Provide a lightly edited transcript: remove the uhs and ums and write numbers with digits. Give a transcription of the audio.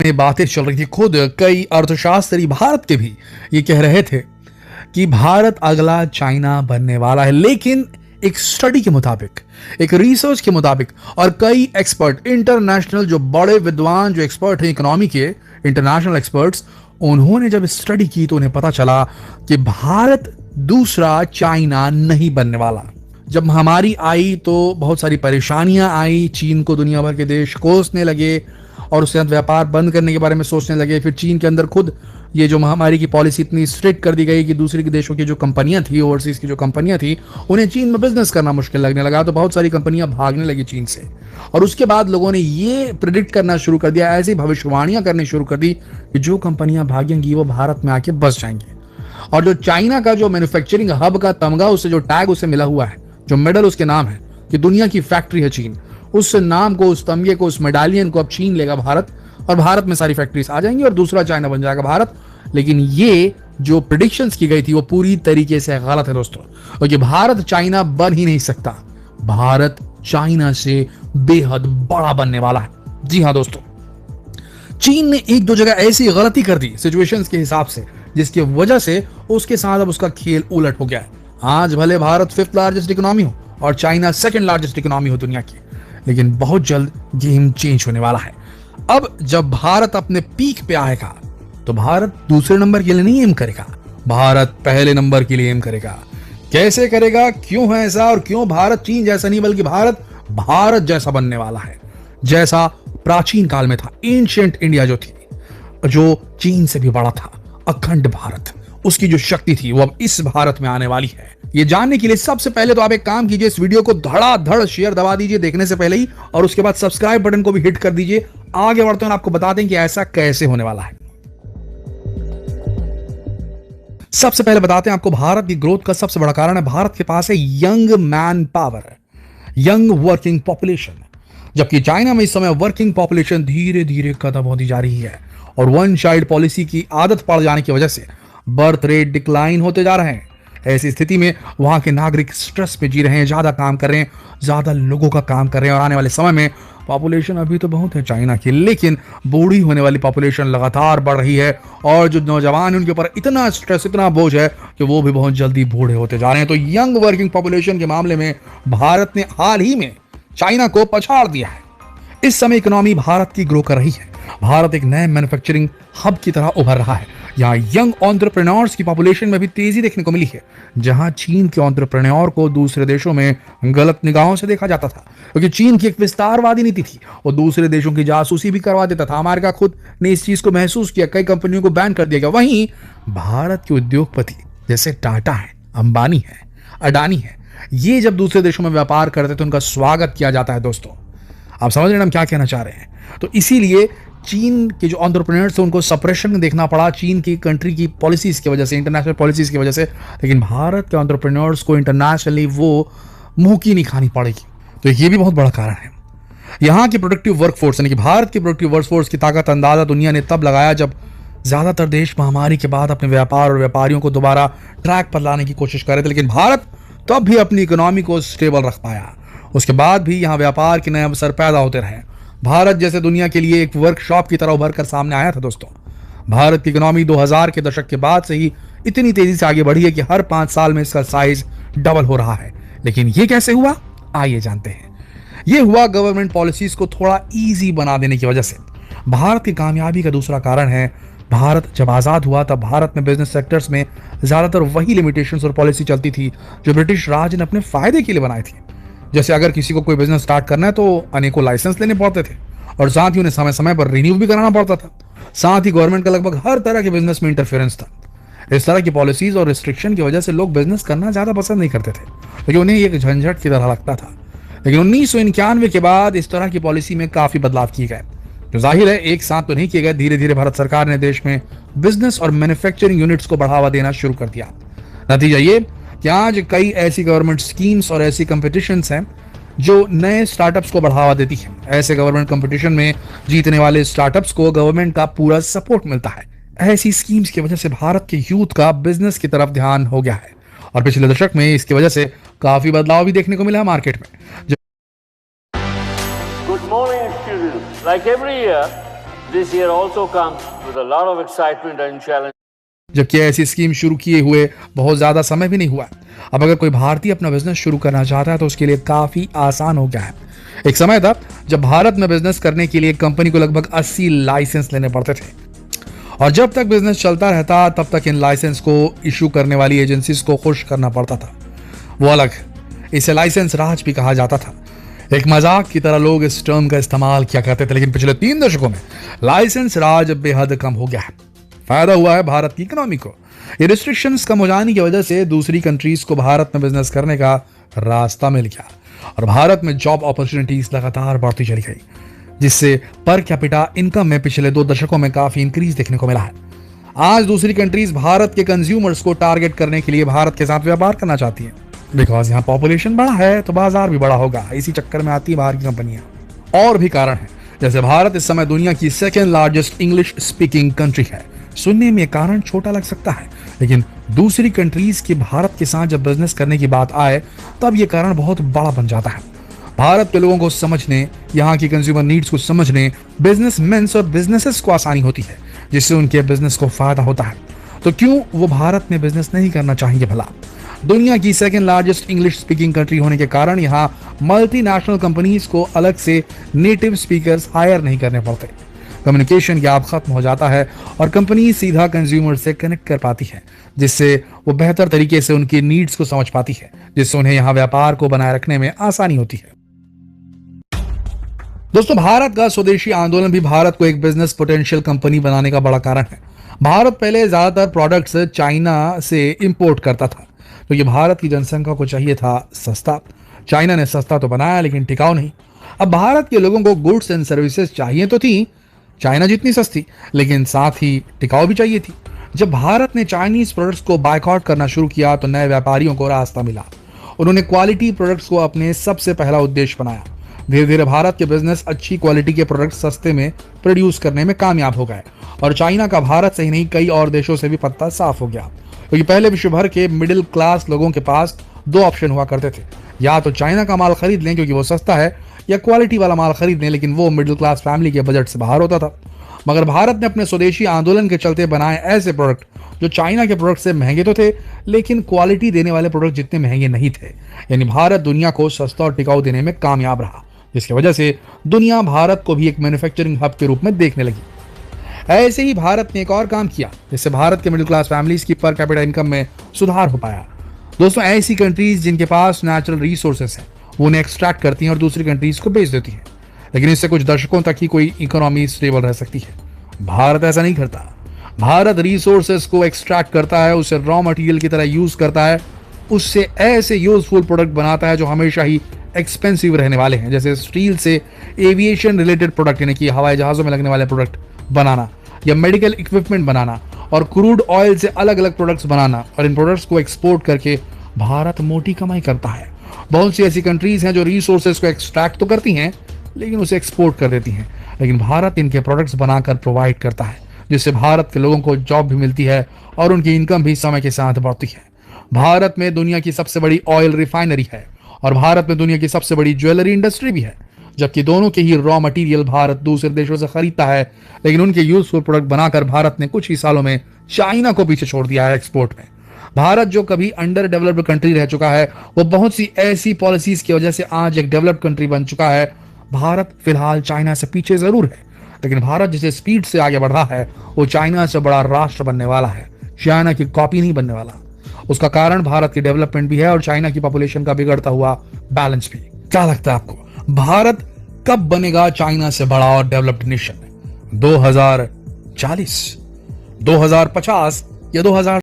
ये बातें चल रही थी, खुद कई अर्थशास्त्री भारत के भी ये कह रहे थे कि भारत अगला चाइना बनने वाला है। लेकिन एक स्टडी के मुताबिक, एक रिसर्च के मुताबिक, और कई एक्सपर्ट, इंटरनेशनल जो बड़े विद्वान, जो एक्सपर्ट हैं इकोनॉमी के, इंटरनेशनल एक्सपर्ट्स, उन्होंने जब स्टडी की तो उन्हें पता चला कि भारत दूसरा चाइना नहीं बनने वाला। जब महामारी आई तो बहुत सारी परेशानियां आई, चीन को दुनिया भर के देश कोसने लगे और उसके साथ व्यापार बंद करने के बारे में सोचने लगे। फिर चीन के अंदर खुद ये जो महामारी की पॉलिसी इतनी स्ट्रिक्ट कर दी गई कि दूसरे के देशों की जो कंपनियां थी, ओवरसीज की जो कंपनियां थी, उन्हें चीन में बिजनेस करना मुश्किल लगने लगा। तो बहुत सारी कंपनियां भागने लगी चीन से, और उसके बाद लोगों ने ये प्रिडिक्ट करना शुरू कर दिया, ऐसी भविष्यवाणियां करनी शुरू कर दी कि जो कंपनियां भागेंगी वो भारत में आके बस जाएंगी। और जो चाइना का जो मैन्युफैक्चरिंग हब का तमगा, उससे जो टैग उसे मिला हुआ है, जो मेडल उसके नाम है कि दुनिया की फैक्ट्री है चीन, उस नाम को, उस तमगे को, उस मेडालियन को अब छीन लेगा भारत, और भारत में सारी फैक्ट्रीज आ जाएंगी और दूसरा चाइना बन जाएगा भारत। लेकिन ये जो प्रेडिक्शंस की गई थी वो पूरी तरीके से गलत है दोस्तों, क्योंकि भारत चाइना बन ही नहीं सकता। भारत चाइना से बेहद बड़ा बनने वाला है। जी हां दोस्तों, चीन ने एक दो जगह ऐसी गलती कर दी सिचुएशंस के हिसाब से, जिसकी वजह से उसके साथ अब उसका खेल उलट हो गया है। आज भले भारत 5th लार्जेस्ट इकोनॉमी हो और चाइना 2nd लार्जेस्ट इकोनॉमी हो दुनिया की, लेकिन बहुत जल्द गेम चेंज होने वाला है। अब जब भारत अपने पीक पे आएगा तो भारत दूसरे नंबर के लिए नहीं एम करेगा, भारत पहले नंबर के लिए एम करेगा। कैसे करेगा, क्यों है ऐसा, और क्यों भारत चीन जैसा नहीं बल्कि भारत जैसा बनने वाला है, जैसा प्राचीन काल में था। एंशिएंट इंडिया जो थी, जो चीन से भी बड़ा था, अखंड भारत, उसकी जो शक्ति थी वो अब इस भारत में आने वाली है। ये जानने के लिए सबसे पहले तो आप एक काम कीजिए, इस वीडियो को धड़ाधड़ शेयर दबा दीजिए देखने से पहले ही, और उसके बाद सब्सक्राइब बटन को भी हिट कर दीजिए। आगे बढ़ते हैं, आपको बता दें कि ऐसा कैसे होने वाला है। सबसे पहले बताते हैं आपको, भारत की ग्रोथ का सबसे बड़ा कारण है भारत के पास है young man power, young working population. जबकि चाइना में इस समय वर्किंग पॉपुलेशन धीरे धीरे खत्म होती जा रही है, और वन चाइल्ड पॉलिसी की आदत पड़ जाने की वजह से बर्थ रेट डिक्लाइन होते जा रहे हैं। ऐसी स्थिति में वहां के नागरिक स्ट्रेस में जी रहे हैं, ज्यादा काम कर रहे हैं, ज्यादा लोगों का काम कर रहे हैं, और आने वाले समय में पॉपुलेशन अभी तो बहुत है चाइना की, लेकिन बूढ़ी होने वाली पॉपुलेशन लगातार बढ़ रही है, और जो नौजवान हैं उनके ऊपर इतना स्ट्रेस, इतना बोझ है कि वो भी बहुत जल्दी बूढ़े होते जा रहे हैं। तो यंग वर्किंग पॉपुलेशन के मामले में भारत ने हाल ही में चाइना को पछाड़ दिया है। इस समय इकोनॉमी भारत की ग्रो कर रही है, भारत एक नए मैन्युफैक्चरिंग हब की तरह उभर रहा है। यहाँ यंग एंटरप्रेन्योर्स की पॉपुलेशन में भी तेजी देखने को मिली है। जहां चीन के एंटरप्रेन्योर को दूसरे देशों में गलत निगाहों से देखा जाता था, क्योंकि चीन की एक विस्तारवादी नीति थी, वो दूसरे देशों की जासूसी भी करवा देता था। अमेरिका खुद ने इस चीज को महसूस किया, कई कंपनियों को बैन कर दिया गया। वहीं भारत के उद्योगपति जैसे टाटा है, अंबानी है, अडानी है, ये जब दूसरे देशों में व्यापार करते तो उनका स्वागत किया जाता है। दोस्तों आप समझ रहे हैं हम क्या कहना चाह रहे हैं। तो इसीलिए चीन के जो एंटरप्रेन्योर्स थे उनको सप्रेशन देखना पड़ा चीन की कंट्री की पॉलिसीज की वजह से, इंटरनेशनल पॉलिसीज की वजह से। लेकिन भारत के एंटरप्रेन्योर्स को इंटरनेशनली वो मुंह की नहीं खानी पड़ेगी। तो ये भी बहुत बड़ा कारण है। यहाँ की प्रोडक्टिव वर्कफोर्स, यानी कि भारत की प्रोडक्टिव वर्कफोर्स की ताकत अंदाजा दुनिया ने तब लगाया जब ज्यादातर देश महामारी के बाद अपने व्यापार और व्यापारियों को दोबारा ट्रैक पर लाने की कोशिश कर रहे थे। लेकिन भारत तब भी अपनी इकोनॉमी को स्टेबल रख पाया। उसके बाद भी यहाँ व्यापार के नए अवसर पैदा होते रहे। भारत जैसे दुनिया के लिए एक वर्कशॉप की तरह उभर कर सामने आया था। दोस्तों भारत की इकोनॉमी 2000 के दशक के बाद से ही इतनी तेजी से आगे बढ़ी है कि हर 5 साल में इसका साइज डबल हो रहा है। लेकिन ये कैसे हुआ, आइए जानते हैं। ये हुआ गवर्नमेंट पॉलिसीज को थोड़ा इजी बना देने की वजह से। भारत की कामयाबी का दूसरा कारण है, भारत जब आजाद हुआ तब भारत में बिजनेस सेक्टर्स में ज्यादातर वही लिमिटेशंस और पॉलिसी चलती थी जो ब्रिटिश राज ने अपने फायदे के लिए बनाई थी। जैसे अगर किसी को कोई बिजनेस स्टार्ट करना है तो अनेकों लाइसेंस लेने पड़ते थे, और साथ ही उन्हें समय समय पर रिन्यू भी कराना पड़ता था। साथ ही गवर्नमेंट का लगभग हर तरह के बिजनेस में इंटरफेरेंस था। इस तरह की पॉलिसीज और रिस्ट्रिक्शन की वजह से लोग बिजनेस करना ज्यादा पसंद नहीं करते थे, क्योंकि उन्हें एक झंझट की तरह लगता था। लेकिन 1991 के बाद इस तरह की पॉलिसी में काफी बदलाव किए गए, जो जाहिर है एक साथ तो नहीं किए गए। धीरे धीरे भारत सरकार ने देश में बिजनेस और मैन्युफैक्चरिंग यूनिट्स को बढ़ावा देना शुरू कर दिया। नतीजा ये कि आज कई ऐसी गवर्नमेंट स्कीम्स और ऐसी कंपटीशंस हैं जो नए स्टार्टअप्स को बढ़ावा देती है। ऐसे गवर्नमेंट कंपटीशन में जीतने वाले स्टार्टअप्स को गवर्नमेंट का पूरा सपोर्ट मिलता है। ऐसी स्कीम्स की वजह से भारत के यूथ का बिजनेस की तरफ ध्यान हो गया है, और पिछले दशक में इसकी वजह से काफी बदलाव भी देखने को मिला है मार्केट में। Good morning, students. Like every year, This year also comes with a lot of excitement and challenge. जबकि ऐसी स्कीम शुरू किए हुए बहुत ज्यादा समय भी नहीं हुआ। अब अगर कोई भारतीय अपना बिजनेस शुरू करना चाहता है तो उसके लिए काफी आसान हो गया है। एक समय था जब भारत में बिजनेस करने के लिए कंपनी को लगभग 80 लाइसेंस लेने पड़ते थे और जब तक बिजनेस चलता रहता तब तक इन लाइसेंस को इशू करने वाली एजेंसीज को खुश करना पड़ता था। वो अलग, इसे लाइसेंस राज भी कहा जाता था। एक मजाक की तरह लोग इस टर्म का इस्तेमाल किया करते थे, लेकिन पिछले 3 दशकों में लाइसेंस राज बेहद कम हो गया है। फायदा हुआ है भारत की इकोनॉमी को। ये रिस्ट्रिक्शंस कम हो जाने की वजह से दूसरी कंट्रीज को भारत में बिजनेस करने का रास्ता मिल गया और भारत में जॉब अपॉर्चुनिटीज लगातार बढ़ती चली गई, जिससे पर कैपिटा इनकम में पिछले 2 दशकों में काफी इंक्रीज देखने को मिला है। आज दूसरी कंट्रीज भारत के कंज्यूमर्स को टारगेट करने के लिए भारत के साथ व्यापार करना चाहती है, बिकॉज यहाँ पॉपुलेशन बड़ा है तो बाजार भी बड़ा होगा। इसी चक्कर में आती है बाहर की कंपनियां। और भी कारण है, जैसे भारत इस समय दुनिया की 2nd largest English speaking country है। सुनने में कारण छोटा लग सकता है, लेकिन दूसरी कंट्रीज के भारत के साथ जब बिजनेस करने की बात आए तब ये कारण बहुत बड़ा बन जाता है। भारत के लोगों को समझने, यहाँ की कंज्यूमर नीड्स को समझने बिजनेसमैन और बिजनेसेस को आसानी होती है, जिससे उनके बिजनेस को फायदा होता है। तो क्यों वो भारत में बिजनेस नहीं करना चाहेंगे भला? दुनिया की 2nd largest English speaking country होने के कारण यहाँ मल्टीनेशनल कंपनीज को अलग से नेटिव स्पीकर्स हायर नहीं करने पड़ते। कम्युनिकेशन गैप खत्म हो जाता है और कंपनी सीधा कंज्यूमर से कनेक्ट कर पाती है, जिससे वो बेहतर तरीके से उनकी नीड्स को समझ पाती है, जिससे उन्हें यहाँ व्यापार को बनाए रखने में आसानी होती है। दोस्तों, भारत का स्वदेशी आंदोलन भी भारत को एक बिजनेस पोटेंशियल कंपनी बनाने का बड़ा कारण है। भारत पहले ज्यादातर प्रोडक्ट्स चाइना से इंपोर्ट करता था, तो ये भारत की जनसंख्या को चाहिए था सस्ता। चाइना ने सस्ता तो बनाया लेकिन टिकाऊ नहीं। अब भारत के लोगों को गुड्स एंड सर्विसेज चाहिए तो थी चाइना जितनी सस्ती, लेकिन साथ ही टिकाऊ भी चाहिए थी। जब भारत ने चाइनीज प्रोडक्ट्स को बायकॉट करना शुरू किया तो नए व्यापारियों को रास्ता मिला। उन्होंने क्वालिटी प्रोडक्ट्स को अपने सबसे पहला उद्देश्य बनाया। धीरे धीरे भारत के बिजनेस अच्छी क्वालिटी के प्रोडक्ट सस्ते में प्रोड्यूस करने में कामयाब हो गए और चाइना का भारत से ही नहीं कई और देशों से भी पत्ता साफ हो गया। क्योंकि पहले विश्व भर के मिडिल क्लास लोगों के पास 2 ऑप्शन हुआ करते थे, या तो चाइना का माल खरीद लें क्योंकि वो सस्ता है, या क्वालिटी वाला माल खरीद लें, लेकिन वो मिडिल क्लास फैमिली के बजट से बाहर होता था। मगर भारत ने अपने स्वदेशी आंदोलन के चलते बनाए ऐसे प्रोडक्ट जो चाइना के प्रोडक्ट से महंगे तो थे, लेकिन क्वालिटी देने वाले प्रोडक्ट जितने महंगे नहीं थे। यानी भारत दुनिया को सस्ता और टिकाऊ देने में कामयाब रहा, जिसकी वजह से दुनिया भारत को भी एक मैन्युफैक्चरिंग हब के रूप में देखने लगी। ऐसे ही भारत ने एक और काम किया जिससे भारत के मिडिल क्लास फैमिलीज की पर कैपिटा इनकम में सुधार हो पाया। दोस्तों, ऐसी कंट्रीज जिनके पास नेचुरल रिसोर्सेस हैं वो उन्हें एक्सट्रैक्ट करती हैं और दूसरी कंट्रीज को बेच देती हैं, लेकिन इससे कुछ दशकों तक ही कोई इकोनॉमी स्टेबल रह सकती है। भारत ऐसा नहीं करता। भारत रिसोर्सेस को एक्सट्रैक्ट करता है, उसे रॉ मटेरियल की तरह यूज करता है, उससे ऐसे यूजफुल प्रोडक्ट बनाता है जो हमेशा ही एक्सपेंसिव रहने वाले हैं, जैसे स्टील से एविएशन रिलेटेड प्रोडक्ट यानी कि हवाई जहाजों में लगने वाले प्रोडक्ट बनाना, या मेडिकल इक्विपमेंट बनाना, और क्रूड ऑयल से अलग अलग प्रोडक्ट्स बनाना, और इन प्रोडक्ट्स को एक्सपोर्ट करके भारत मोटी कमाई करता है। बहुत सी ऐसी कंट्रीज हैं जो रिसोर्सेज को एक्सट्रैक्ट तो करती हैं लेकिन उसे एक्सपोर्ट कर देती हैं, लेकिन भारत इनके प्रोडक्ट्स बनाकर प्रोवाइड करता है, जिससे भारत के लोगों को जॉब भी मिलती है और उनकी इनकम भी समय के साथ बढ़ती है। भारत में दुनिया की सबसे बड़ी ऑयल रिफाइनरी है और भारत में दुनिया की सबसे बड़ी ज्वेलरी इंडस्ट्री भी है, जबकि दोनों के ही रॉ मटेरियल भारत दूसरे देशों से खरीदता है, लेकिन उनके यूजफुल प्रोडक्ट बनाकर भारत ने कुछ ही सालों में चाइना को पीछे छोड़ दिया है एक्सपोर्ट में। भारत जो कभी अंडर डेवलप्ड कंट्री रह चुका है, वो बहुत सी ऐसी पॉलिसीज की वजह से आज एक डेवलप्ड कंट्री बन चुका है। भारत फिलहाल चाइना से पीछे जरूर है, लेकिन भारत जिस स्पीड से आगे बढ़ रहा है वो चाइना से बड़ा राष्ट्र बनने वाला है, चाइना की कॉपी नहीं बनने वाला। उसका कारण भारत की डेवलपमेंट भी है और चाइना की पॉपुलेशन का बिगड़ता हुआ बैलेंस भी। क्या लगता है आपको, भारत कब बनेगा चाइना से बड़ा और डेवलप्ड नेशन? 2040, 2050 या 2000?